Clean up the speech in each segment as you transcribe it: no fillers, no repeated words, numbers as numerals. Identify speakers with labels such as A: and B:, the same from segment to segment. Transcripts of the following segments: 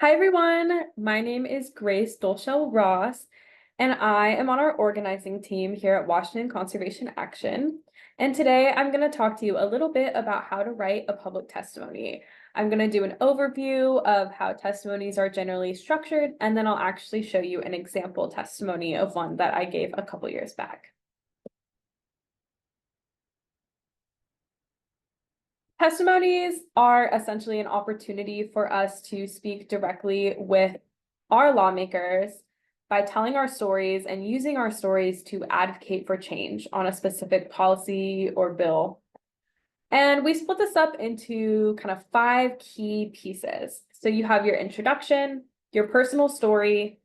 A: Hi, everyone. My name is Grace Dolchell Ross, and I am on our organizing team here at Washington Conservation Action. And today I'm going to talk to you a little bit about how to write a public testimony. I'm going to do an overview of how testimonies are generally structured, and then I'll actually show you an example testimony of one that I gave a couple years back. Testimonies are essentially an opportunity for us to speak directly with our lawmakers by telling our stories and using our stories to advocate for change on a specific policy or bill. And we split this up into kind of 5 key pieces. So you have your introduction, your personal story,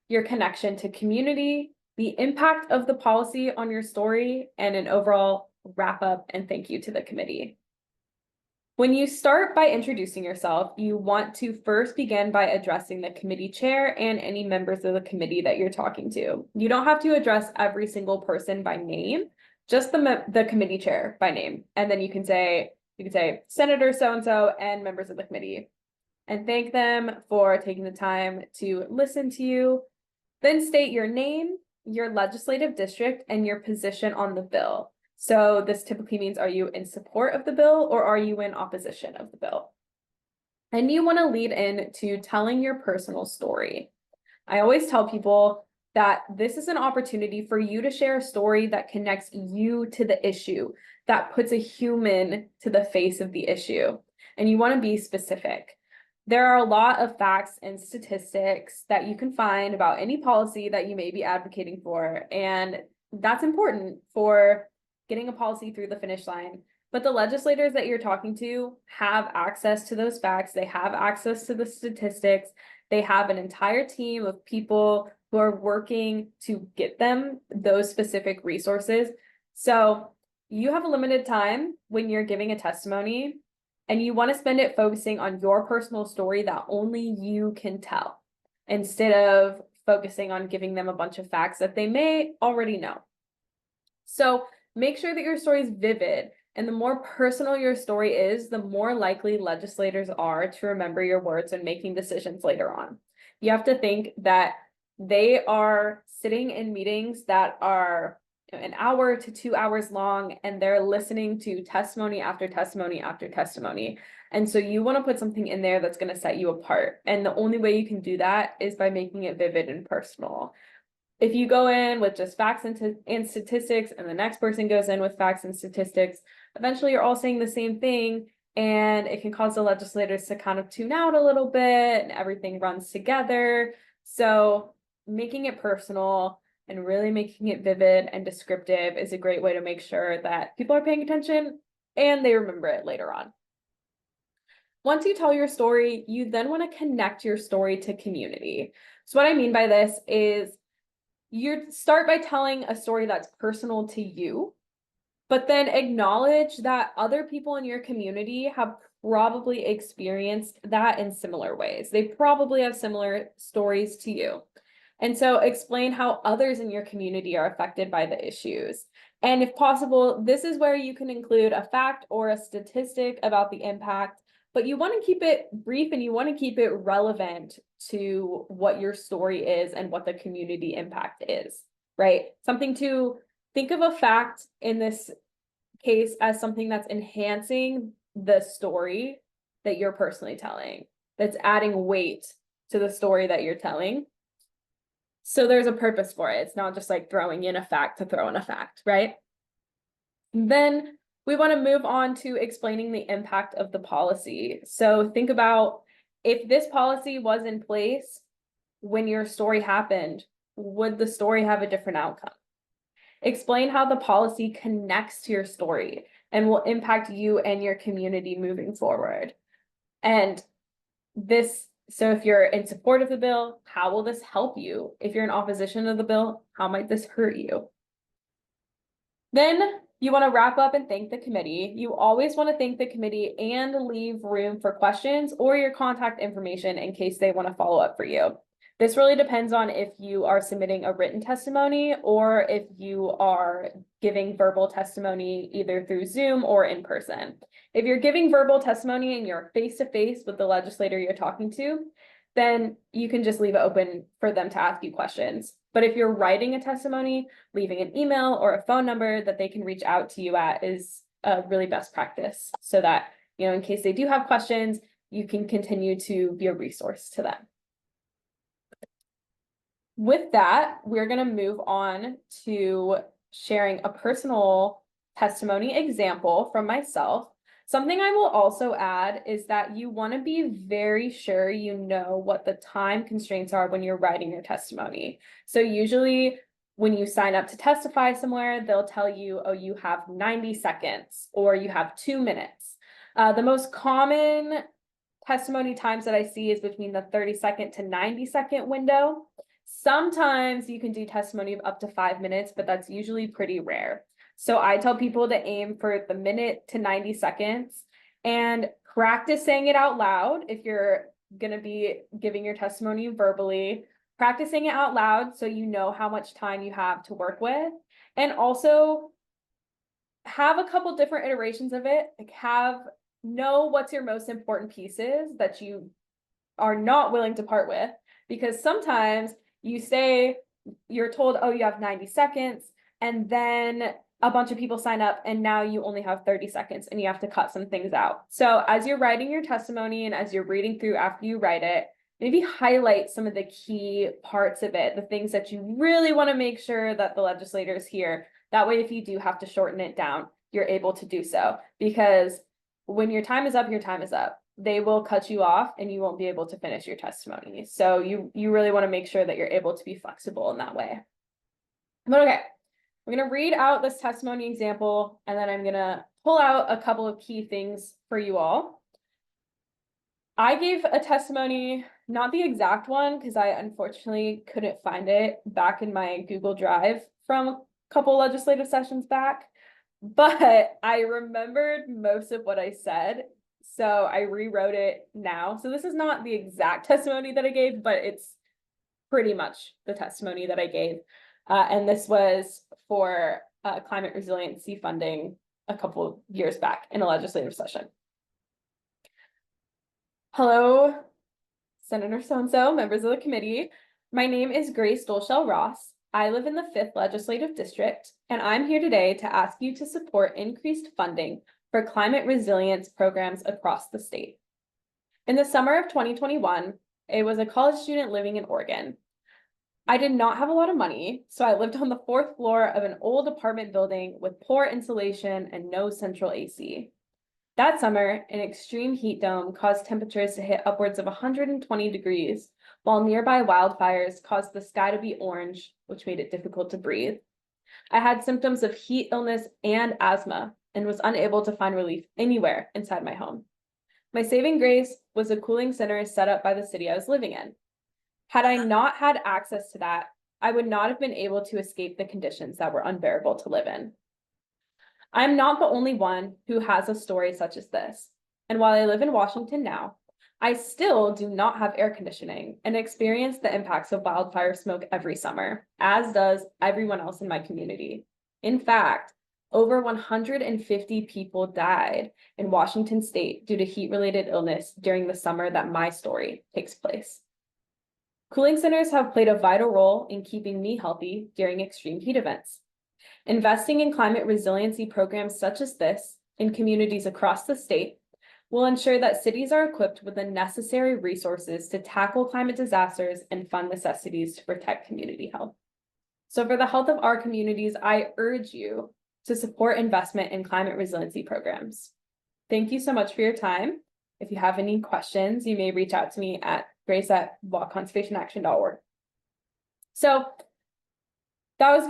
A: your connection to community, the impact of the policy on your story, and an overall wrap up and thank you to the committee. When you start by introducing yourself, you want to first begin by addressing the committee chair and any members of the committee that you're talking to. You don't have to address every single person by name, just the committee chair by name. And then you can say Senator so-and-so and members of the committee, and thank them for taking the time to listen to you. Then state your name, your legislative district, and your position on the bill. So this typically means, are you in support of the bill or are you in opposition of the bill? And you want to lead in to telling your personal story. I always tell people that this is an opportunity for you to share a story that connects you to the issue, that puts a human to the face of the issue. And you want to be specific. There are a lot of facts and statistics that you can find about any policy that you may be advocating for. And that's important for getting a policy through the finish line. But the legislators that you're talking to have access to those facts. They have access to the statistics. They have an entire team of people who are working to get them those specific resources. So you have a limited time when you're giving a testimony, and you want to spend it focusing on your personal story that only you can tell, instead of focusing on giving them a bunch of facts that they may already know. So make sure that your story is vivid, and the more personal your story is, the more likely legislators are to remember your words when making decisions later on. You have to think that they are sitting in meetings that are an hour to 2 hours long, and they're listening to testimony after testimony after testimony. And so you want to put something in there that's going to set you apart. And the only way you can do that is by making it vivid and personal. If you go in with just facts and statistics, and the next person goes in with facts and statistics, eventually you're all saying the same thing, and it can cause the legislators to kind of tune out a little bit, and everything runs together. So making it personal and really making it vivid and descriptive is a great way to make sure that people are paying attention and they remember it later on. Once you tell your story, you then want to connect your story to community. So what I mean by this is you start by telling a story that's personal to you, but then acknowledge that other people in your community have probably experienced that in similar ways. They probably have similar stories to you. And so explain how others in your community are affected by the issues. And if possible, this is where you can include a fact or a statistic about the impact, but you want to keep it brief and you want to keep it relevant to what your story is and what the community impact is, right? Something to think of a fact in this case as something that's enhancing the story that you're personally telling, that's adding weight to the story that you're telling. So there's a purpose for it. It's not just like throwing in a fact to throw in a fact, right? Then we want to move on to explaining the impact of the policy. So think about, if this policy was in place when your story happened, would the story have a different outcome? Explain how the policy connects to your story and will impact you and your community moving forward. And so if you're in support of the bill, how will this help you? If you're in opposition of the bill, how might this hurt you? Then you want to wrap up and thank the committee. You always want to thank the committee and leave room for questions or your contact information in case they want to follow up for you. This really depends on if you are submitting a written testimony or if you are giving verbal testimony either through Zoom or in person. If you're giving verbal testimony and you're face-to-face with the legislator you're talking to, then you can just leave it open for them to ask you questions. But if you're writing a testimony, leaving an email or a phone number that they can reach out to you at is a really best practice, so that, in case they do have questions, you can continue to be a resource to them. With that, we're going to move on to sharing a personal testimony example from myself. Something I will also add is that you want to be very sure you know what the time constraints are when you're writing your testimony. So usually when you sign up to testify somewhere, they'll tell you, oh, you have 90 seconds or you have 2 minutes. The most common testimony times that I see is between the 30-second to 90-second window. Sometimes you can do testimony of up to 5 minutes, but that's usually pretty rare. So I tell people to aim for the minute to 90 seconds and practice saying it out loud. If you're going to be giving your testimony verbally, practicing it out loud so you know how much time you have to work with. And also have a couple different iterations of it. Like, know what's your most important pieces that you are not willing to part with, because sometimes you're told, oh, you have 90 seconds, and then a bunch of people sign up and now you only have 30 seconds and you have to cut some things out. So as you're writing your testimony and as you're reading through after you write it, maybe highlight some of the key parts of it, the things that you really want to make sure that the legislators hear. That way, if you do have to shorten it down, you're able to do so, because when your time is up, your time is up. They will cut you off and you won't be able to finish your testimony. So you really want to make sure that you're able to be flexible in that way. But okay, we're going to read out this testimony example, and then I'm going to pull out a couple of key things for you all. I gave a testimony, not the exact one, because I unfortunately couldn't find it back in my Google Drive from a couple legislative sessions back, but I remembered most of what I said. So I rewrote it now. So this is not the exact testimony that I gave, but it's pretty much the testimony that I gave. And this was for climate resiliency funding a couple of years back in a legislative session. Hello, Senator so-and-so, members of the committee. My name is Grace Dolshell Ross. I live in the 5th Legislative District, and I'm here today to ask you to support increased funding for climate resilience programs across the state. In the summer of 2021, I was a college student living in Oregon. I did not have a lot of money, so I lived on the 4th floor of an old apartment building with poor insulation and no central AC. That summer, an extreme heat dome caused temperatures to hit upwards of 120 degrees, while nearby wildfires caused the sky to be orange, which made it difficult to breathe. I had symptoms of heat illness and asthma and was unable to find relief anywhere inside my home. My saving grace was a cooling center set up by the city I was living in. Had I not had access to that, I would not have been able to escape the conditions that were unbearable to live in. I'm not the only one who has a story such as this. And while I live in Washington now, I still do not have air conditioning and experience the impacts of wildfire smoke every summer, as does everyone else in my community. In fact, over 150 people died in Washington state due to heat-related illness during the summer that my story takes place. Cooling centers have played a vital role in keeping me healthy during extreme heat events. Investing in climate resiliency programs such as this in communities across the state will ensure that cities are equipped with the necessary resources to tackle climate disasters and fund necessities to protect community health. So for the health of our communities, I urge you to support investment in climate resiliency programs. Thank you so much for your time. If you have any questions, you may reach out to me at grace@conservationaction.org. So that was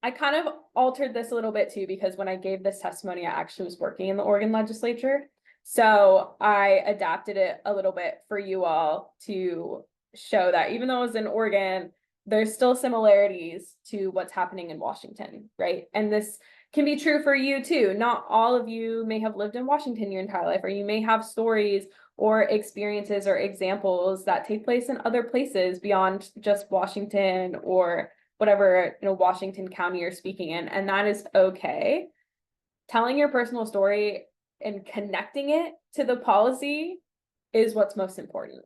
A: I kind of altered this a little bit too, because when I gave this testimony, I actually was working in the Oregon legislature. So I adapted it a little bit for you all to show that even though it was in Oregon, there's still similarities to what's happening in Washington, right? And this can be true for you too. Not all of you may have lived in Washington your entire life, or you may have stories or experiences or examples that take place in other places beyond just Washington or whatever, Washington County you're speaking in, and that is okay. Telling your personal story and connecting it to the policy is what's most important.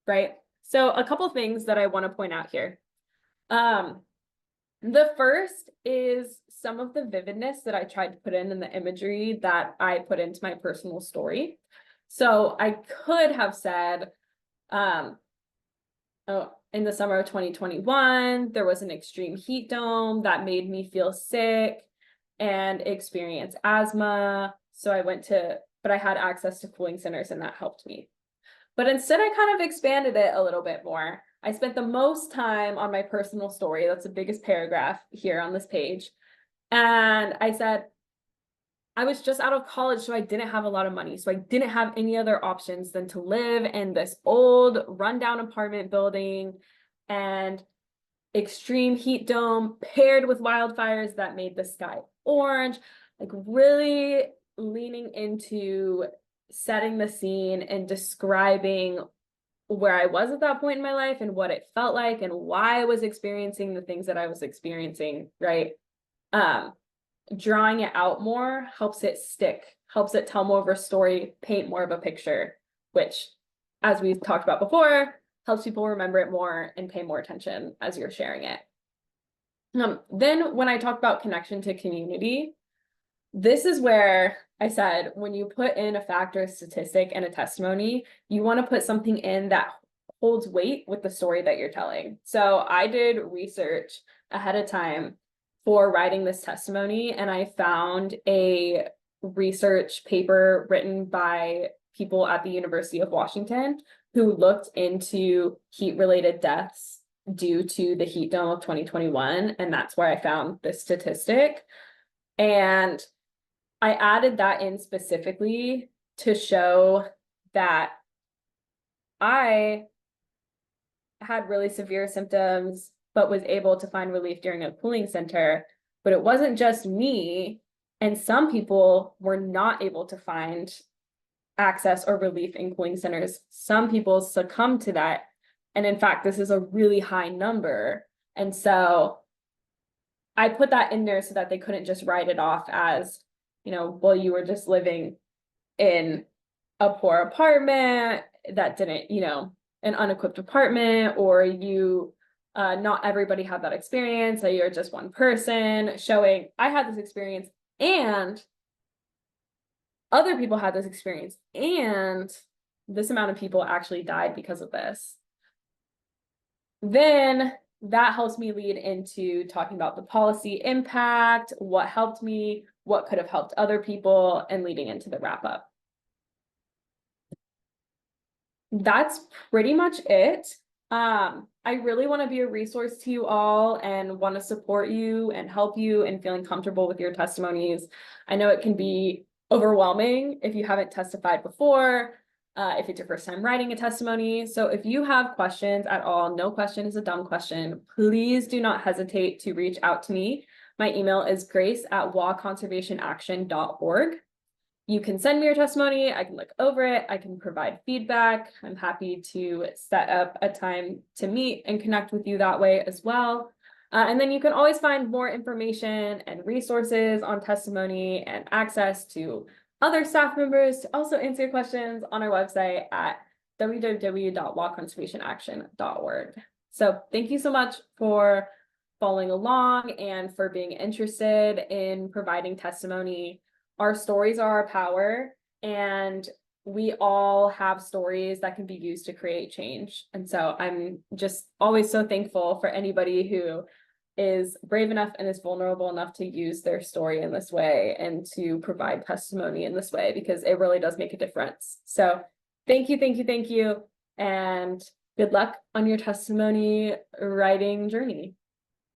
A: right? So a couple things that I want to point out here. The first is some of the vividness that I tried to put in the imagery that I put into my personal story. So I could have said, oh, in the summer of 2021, there was an extreme heat dome that made me feel sick and experience asthma. So I went to, but I had access to cooling centers and that helped me. But instead, I kind of expanded it a little bit more. I spent the most time on my personal story. That's the biggest paragraph here on this page. And I said, I was just out of college, so I didn't have a lot of money. So I didn't have any other options than to live in this old rundown apartment building and extreme heat dome paired with wildfires that made the sky orange, like really leaning into setting the scene and describing where I was at that point in my life and what it felt like and why I was experiencing the things that I was experiencing, right? Drawing it out more helps it stick, helps it tell more of a story, paint more of a picture, which, as we've talked about before, helps people remember it more and pay more attention as you're sharing it. Then when I talk about connection to community, this is where I said, when you put in a fact or a statistic and a testimony, you want to put something in that holds weight with the story that you're telling. So I did research ahead of time for writing this testimony, and I found a research paper written by people at the University of Washington who looked into heat-related deaths due to the heat dome of 2021, and that's where I found this statistic. And I added that in specifically to show that I had really severe symptoms, but was able to find relief during a cooling center. But it wasn't just me, and some people were not able to find access or relief in cooling centers. Some people succumbed to that. And in fact, this is a really high number. And so I put that in there so that they couldn't just write it off as, well, you were just living in a poor apartment that didn't, an unequipped apartment, or you, not everybody had that experience, that you're just one person, showing I had this experience and other people had this experience and this amount of people actually died because of this. Then that helps me lead into talking about the policy impact, what helped me, what could have helped other people, and leading into the wrap up. That's pretty much it. I really want to be a resource to you all and want to support you and help you in feeling comfortable with your testimonies. I know it can be overwhelming if you haven't testified before, if it's your first time writing a testimony. So if you have questions at all, no question is a dumb question, please do not hesitate to reach out to me. My email is grace@waconservationaction.org. You can send me your testimony. I can look over it. I can provide feedback. I'm happy to set up a time to meet and connect with you that way as well. And then you can always find more information and resources on testimony and access to other staff members to also answer your questions on our website at www.waconservationaction.org. So thank you so much for following along and for being interested in providing testimony. Our stories are our power, and we all have stories that can be used to create change. And so I'm just always so thankful for anybody who is brave enough and is vulnerable enough to use their story in this way and to provide testimony in this way, because it really does make a difference. So thank you, thank you, thank you, and good luck on your testimony writing journey.